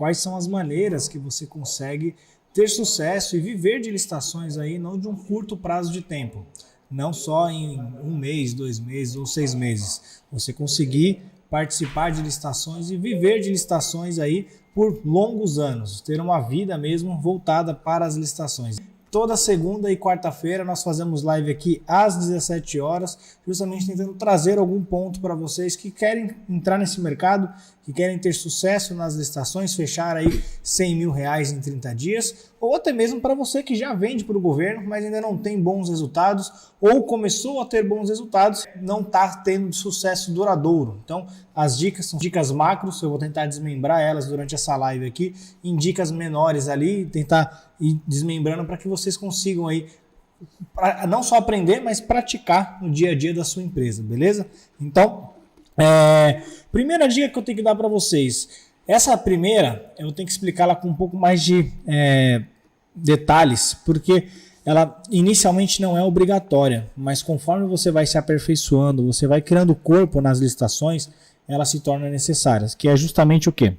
quais são as maneiras que você consegue ter sucesso e viver de licitações aí, não de um curto prazo de tempo, não só em 1 mês, 2 meses ou 6 meses. Você conseguir participar de licitações e viver de licitações aí por longos anos, ter uma vida mesmo voltada para as licitações. Toda segunda e quarta-feira nós fazemos live aqui às 17 horas, justamente tentando trazer algum ponto para vocês que querem entrar nesse mercado, que querem ter sucesso nas licitações, fechar aí R$100 mil em 30 dias, ou até mesmo para você que já vende para o governo, mas ainda não tem bons resultados, ou começou a ter bons resultados, não está tendo sucesso duradouro. Então, as dicas são dicas macros, eu vou tentar desmembrar elas durante essa live aqui, em dicas menores ali, tentar ir desmembrando para que vocês consigam aí, não só aprender, mas praticar no dia a dia da sua empresa, beleza? Então, primeira dica que eu tenho que dar para vocês, essa primeira eu tenho que explicá-la com um pouco mais de detalhes, porque ela inicialmente não é obrigatória, mas conforme você vai se aperfeiçoando, você vai criando corpo nas licitações, ela se torna necessária, que é justamente o quê?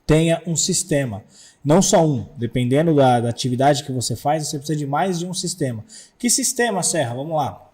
Tenha um sistema, não só um, dependendo da atividade que você faz, você precisa de mais de um sistema. Que sistema, Serra? Vamos lá,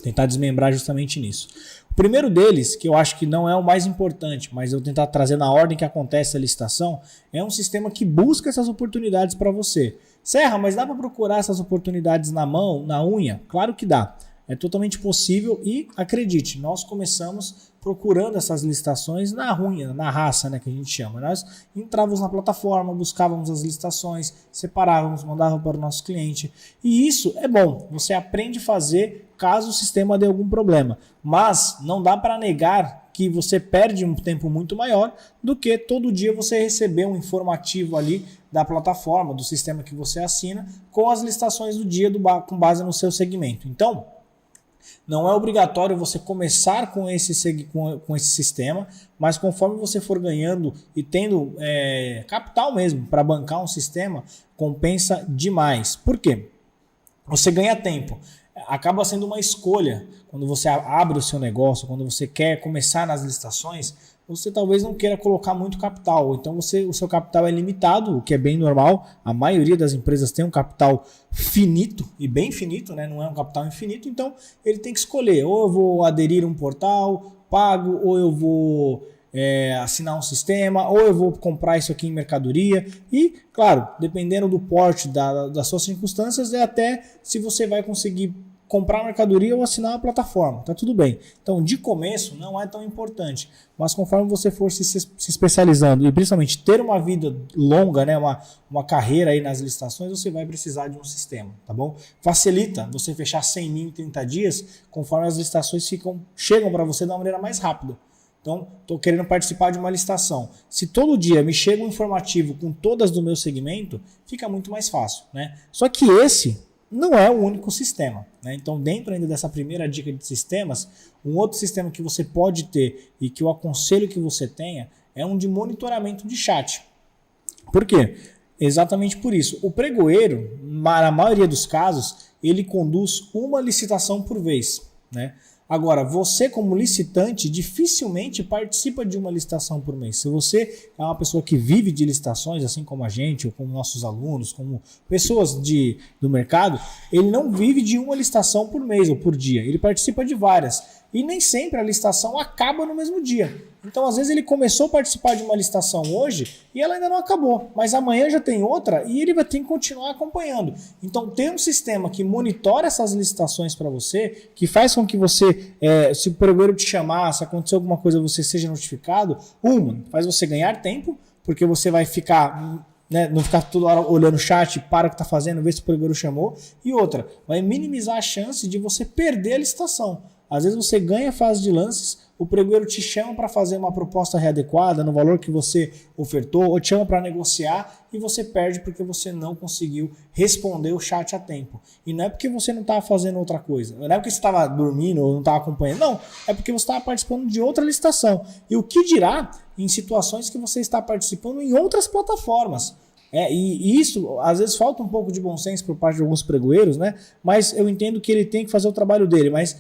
tentar desmembrar justamente nisso. O primeiro deles, que eu acho que não é o mais importante, mas eu vou tentar trazer na ordem que acontece a licitação, é um sistema que busca essas oportunidades para você. Serra, mas dá para procurar essas oportunidades na mão, na unha? Claro que dá. É totalmente possível e, acredite, nós começamos procurando essas licitações na unha, na raça, né, que a gente chama. Nós entrávamos na plataforma, buscávamos as licitações, separávamos, mandávamos para o nosso cliente. E isso é bom, você aprende a fazer caso o sistema dê algum problema. Mas não dá para negar que você perde um tempo muito maior do que todo dia você receber um informativo ali da plataforma, do sistema que você assina, com as licitações do dia com base no seu segmento. Então, não é obrigatório você começar com esse sistema, mas conforme você for ganhando e tendo capital mesmo para bancar um sistema, compensa demais. Por quê? Você ganha tempo. Acaba sendo uma escolha. Quando você abre o seu negócio, quando você quer começar nas licitações, você talvez não queira colocar muito capital, ou então o seu capital é limitado, o que é bem normal. A maioria das empresas tem um capital finito, e bem finito, né? Não é um capital infinito, então ele tem que escolher, ou eu vou aderir a um portal pago, ou eu vou assinar um sistema, ou eu vou comprar isso aqui em mercadoria. E, claro, dependendo do porte das suas circunstâncias, é até se você vai conseguir comprar mercadoria ou assinar uma plataforma, tá tudo bem. Então, de começo, não é tão importante, mas conforme você for se especializando e principalmente ter uma vida longa, né, uma carreira aí nas licitações, você vai precisar de um sistema, tá bom? Facilita você fechar 100 mil em 30 dias, conforme as licitações chegam para você de uma maneira mais rápida. Então, estou querendo participar de uma licitação. Se todo dia me chega um informativo com todas do meu segmento, fica muito mais fácil, né? Só que esse não é o único sistema, né? Então, dentro ainda dessa primeira dica de sistemas, um outro sistema que você pode ter e que eu aconselho que você tenha é um de monitoramento de chat. Por quê? Exatamente por isso. O pregoeiro, na maioria dos casos, ele conduz uma licitação por vez, né? Agora, você como licitante dificilmente participa de uma licitação por mês. Se você é uma pessoa que vive de licitações, assim como a gente, ou como nossos alunos, como pessoas do mercado, ele não vive de uma licitação por mês ou por dia. Ele participa de várias. E nem sempre a licitação acaba no mesmo dia. Então, às vezes, ele começou a participar de uma licitação hoje e ela ainda não acabou. Mas amanhã já tem outra e ele vai ter que continuar acompanhando. Então, ter um sistema que monitora essas licitações para você, que faz com que você, se o pregoeiro te chamar, se acontecer alguma coisa, você seja notificado, faz você ganhar tempo, porque você vai ficar, né, não ficar toda hora olhando o chat, para o que está fazendo, ver se o pregoeiro chamou. E outra, vai minimizar a chance de você perder a licitação. Às vezes você ganha fase de lances, o pregoeiro te chama para fazer uma proposta readequada no valor que você ofertou, ou te chama para negociar e você perde porque você não conseguiu responder o chat a tempo. E não é porque você não estava fazendo outra coisa, não é porque você estava dormindo ou não estava acompanhando, não, é porque você estava participando de outra licitação. E o que dirá em situações que você está participando em outras plataformas? E isso, às vezes, falta um pouco de bom senso por parte de alguns pregoeiros, né? Mas eu entendo que ele tem que fazer o trabalho dele, mas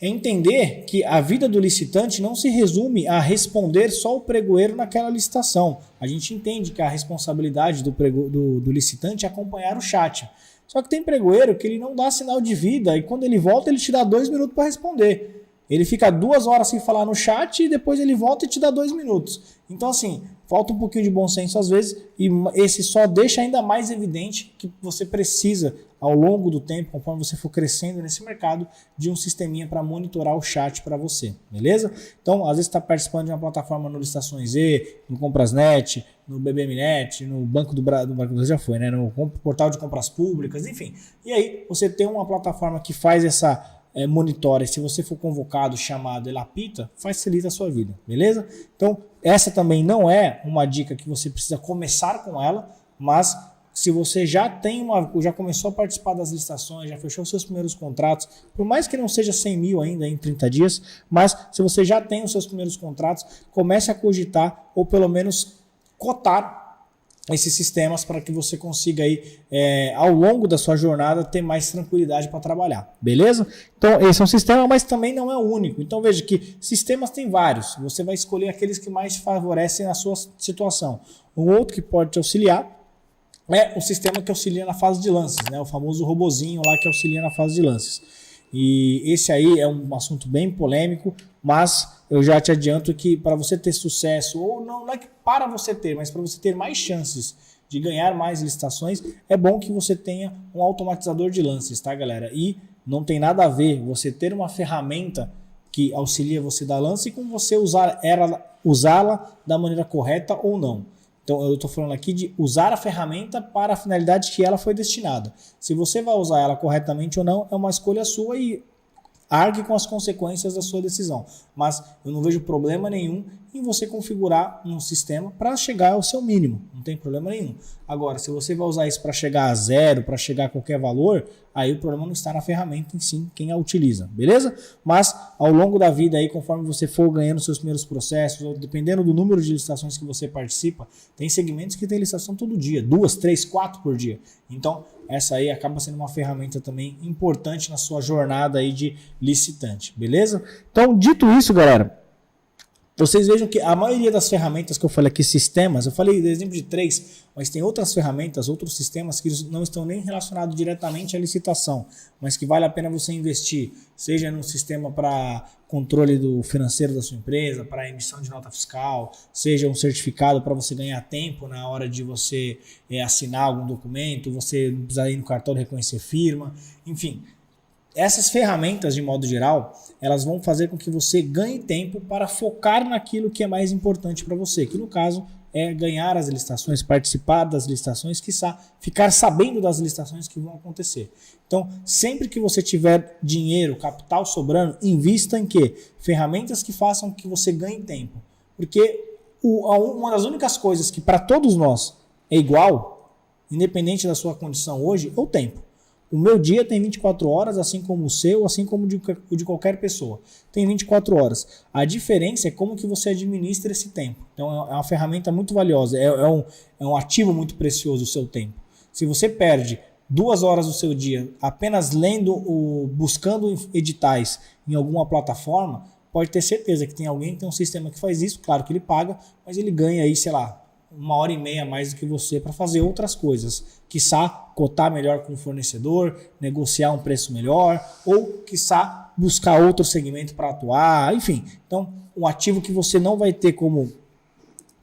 é entender que a vida do licitante não se resume a responder só o pregoeiro naquela licitação. A gente entende que a responsabilidade do licitante é acompanhar o chat. Só que tem pregoeiro que ele não dá sinal de vida e quando ele volta ele te dá 2 minutos para responder. Ele fica 2 horas sem falar no chat e depois ele volta e te dá 2 minutos. Então assim, falta um pouquinho de bom senso às vezes e esse só deixa ainda mais evidente que você precisa, ao longo do tempo, conforme você for crescendo nesse mercado, de um sisteminha para monitorar o chat para você, beleza? Então, às vezes você está participando de uma plataforma no Licitações E, no Comprasnet, no BBMnet, no Banco do Brasil, já foi, né? No portal de compras públicas, enfim. E aí, você tem uma plataforma que faz essa monitora, e se você for convocado, chamado, ele apita, facilita a sua vida, beleza? Então, essa também não é uma dica que você precisa começar com ela, mas se você já começou a participar das licitações, já fechou seus primeiros contratos, por mais que não seja 100 mil ainda em 30 dias, mas se você já tem os seus primeiros contratos, comece a cogitar ou pelo menos cotar esses sistemas para que você consiga aí, ao longo da sua jornada, ter mais tranquilidade para trabalhar, beleza? Então, esse é um sistema, mas também não é o único. Então, veja que sistemas tem vários. Você vai escolher aqueles que mais favorecem a sua situação. Um outro que pode te auxiliar é o sistema que auxilia na fase de lances, né? O famoso robozinho lá que auxilia na fase de lances. E esse aí é um assunto bem polêmico, mas eu já te adianto que para você ter sucesso, ou não é que para você ter, mas para você ter mais chances de ganhar mais licitações, é bom que você tenha um automatizador de lances, tá, galera? E não tem nada a ver você ter uma ferramenta que auxilia você a dar lance com você usá-la da maneira correta ou não. Então, eu estou falando aqui de usar a ferramenta para a finalidade que ela foi destinada. Se você vai usar ela corretamente ou não, é uma escolha sua e argue com as consequências da sua decisão. Mas eu não vejo problema nenhum em você configurar um sistema para chegar ao seu mínimo. Não tem problema nenhum. Agora, se você vai usar isso para chegar a zero, para chegar a qualquer valor, aí o problema não está na ferramenta em si, quem a utiliza, beleza? Mas ao longo da vida, aí, conforme você for ganhando seus primeiros processos, ou dependendo do número de licitações que você participa, tem segmentos que tem licitação todo dia, 2, 3, 4 por dia. Então, essa aí acaba sendo uma ferramenta também importante na sua jornada aí de licitante, beleza? Então, dito isso, galera, vocês vejam que a maioria das ferramentas que eu falei aqui, sistemas, eu falei exemplo de 3, mas tem outras ferramentas, outros sistemas que não estão nem relacionados diretamente à licitação, mas que vale a pena você investir, seja num sistema para controle do financeiro da sua empresa, para emissão de nota fiscal, seja um certificado para você ganhar tempo na hora de você assinar algum documento, você não precisar ir no cartório reconhecer firma, enfim. Essas ferramentas, de modo geral, elas vão fazer com que você ganhe tempo para focar naquilo que é mais importante para você, que no caso é ganhar as licitações, participar das licitações, quiçá ficar sabendo das licitações que vão acontecer. Então, sempre que você tiver dinheiro, capital sobrando, invista em quê? Ferramentas que façam que você ganhe tempo. Porque uma das únicas coisas que para todos nós é igual, independente da sua condição hoje, é o tempo. O meu dia tem 24 horas, assim como o seu, assim como o de qualquer pessoa. Tem 24 horas. A diferença é como que você administra esse tempo. Então é uma ferramenta muito valiosa, é um ativo muito precioso o seu tempo. Se você perde 2 horas do seu dia apenas buscando editais em alguma plataforma, pode ter certeza que tem alguém que tem um sistema que faz isso, claro que ele paga, mas ele ganha aí, sei lá, 1h30 a mais do que você para fazer outras coisas, quiçá cotar melhor com o fornecedor, negociar um preço melhor, ou quiçá buscar outro segmento para atuar, enfim. Então, um ativo que você não vai ter como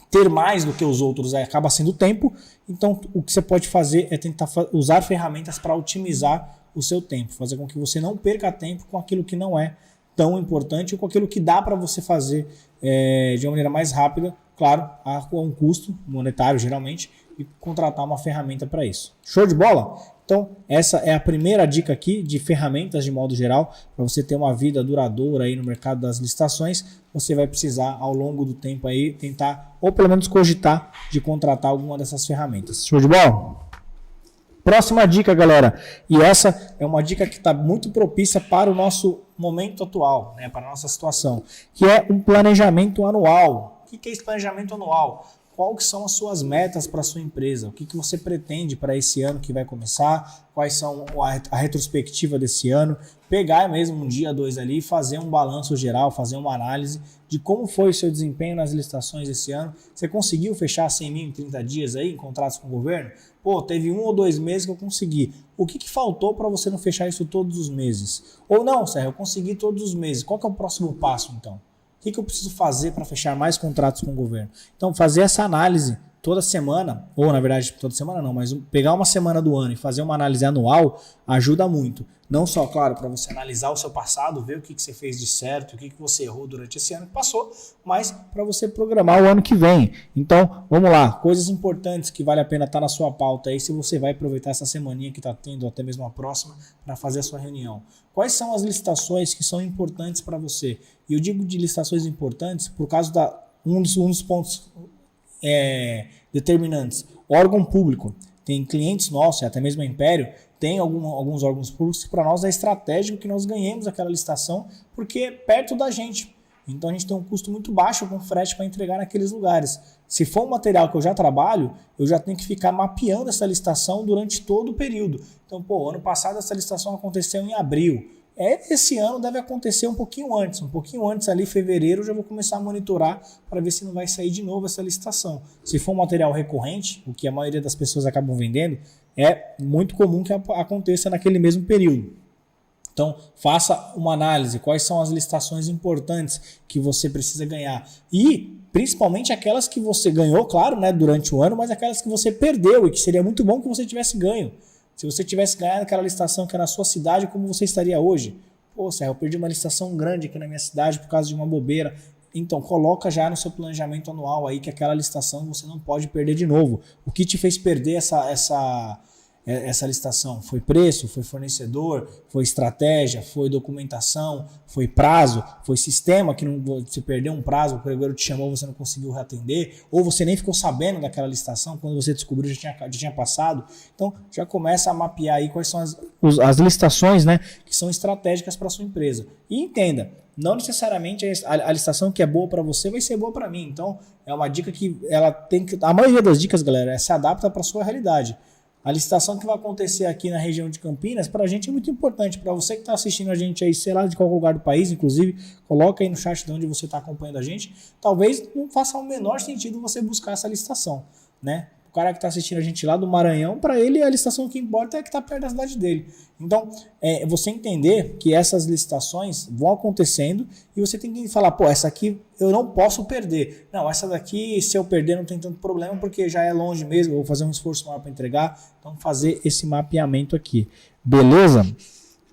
ter mais do que os outros acaba sendo o tempo, então o que você pode fazer é tentar usar ferramentas para otimizar o seu tempo, fazer com que você não perca tempo com aquilo que não é tão importante ou com aquilo que dá para você fazer de uma maneira mais rápida, claro, a um custo monetário geralmente, e contratar uma ferramenta para isso. Show de bola? Então, essa é a primeira dica aqui de ferramentas de modo geral, para você ter uma vida duradoura aí no mercado das licitações, você vai precisar ao longo do tempo aí tentar, ou pelo menos cogitar, de contratar alguma dessas ferramentas. Show de bola? Próxima dica, galera, e essa é uma dica que está muito propícia para o nosso momento atual, né, para a nossa situação, que é um planejamento anual. O que é esse planejamento anual? qual que são as suas metas para a sua empresa, o que você pretende para esse ano que vai começar, quais são a retrospectiva desse ano, pegar mesmo um dia, dois ali, fazer um balanço geral, fazer uma análise de como foi o seu desempenho nas licitações esse ano. Você conseguiu fechar 100 mil em 30 dias aí, em contratos com o governo? Pô, teve 1 ou 2 meses que eu consegui. O que faltou para você não fechar isso todos os meses? Ou não, Sérgio, eu consegui todos os meses. Qual que é o próximo passo, então? O que eu preciso fazer para fechar mais contratos com o governo? Então, fazer essa análise toda semana, ou na verdade toda semana não, mas pegar uma semana do ano e fazer uma análise anual ajuda muito. Não só, claro, para você analisar o seu passado, ver o que você fez de certo, o que você errou durante esse ano que passou, mas para você programar o ano que vem. Então, vamos lá, coisas importantes que vale a pena estar na sua pauta aí, se você vai aproveitar essa semaninha que está tendo, até mesmo a próxima, para fazer a sua reunião. Quais são as licitações que são importantes para você? E eu digo de licitações importantes por causa um dos pontos determinantes. Órgão público. Tem clientes nossos, até mesmo a Império, tem alguns órgãos públicos que para nós é estratégico que nós ganhemos aquela licitação porque é perto da gente. Então a gente tem um custo muito baixo com frete para entregar naqueles lugares. Se for um material que eu já trabalho, eu já tenho que ficar mapeando essa licitação durante todo o período. Então, ano passado essa licitação aconteceu em abril. Esse ano deve acontecer um pouquinho antes ali, fevereiro, eu já vou começar a monitorar para ver se não vai sair de novo essa licitação. Se for um material recorrente, o que a maioria das pessoas acabam vendendo, é muito comum que aconteça naquele mesmo período. Então, faça uma análise, quais são as licitações importantes que você precisa ganhar. E, principalmente, aquelas que você ganhou, claro, né, durante o ano, mas aquelas que você perdeu e que seria muito bom que você tivesse ganho. Se você tivesse ganhado aquela licitação que é na sua cidade, como você estaria hoje? Pô, Sérgio, eu perdi uma licitação grande aqui na minha cidade por causa de uma bobeira. Então, coloca já no seu planejamento anual aí que aquela licitação você não pode perder de novo. O que te fez perder essa licitação? Foi preço? Foi fornecedor? Foi estratégia? Foi documentação? Foi prazo? Foi sistema que você perdeu um prazo, o provedor te chamou, você não conseguiu reatender? Ou você nem ficou sabendo daquela licitação, quando você descobriu já tinha passado? Então, já começa a mapear aí quais são as licitações, né, que são estratégicas para a sua empresa. E entenda, não necessariamente a licitação que é boa para você vai ser boa para mim. Então, é uma dica que ela tem que... A maioria das dicas, galera, se adapta para a sua realidade. A licitação que vai acontecer aqui na região de Campinas, para a gente é muito importante. Para você que está assistindo a gente aí, sei lá, de qualquer lugar do país, inclusive, coloca aí no chat de onde você está acompanhando a gente. Talvez não faça o menor sentido você buscar essa licitação, né? O cara que está assistindo a gente lá do Maranhão, para ele a licitação que importa é que está perto da cidade dele. Então, você entender que essas licitações vão acontecendo e você tem que falar, essa aqui eu não posso perder. Não, essa daqui, se eu perder, não tem tanto problema, porque já é longe mesmo, eu vou fazer um esforço maior para entregar. Então, fazer esse mapeamento aqui. Beleza?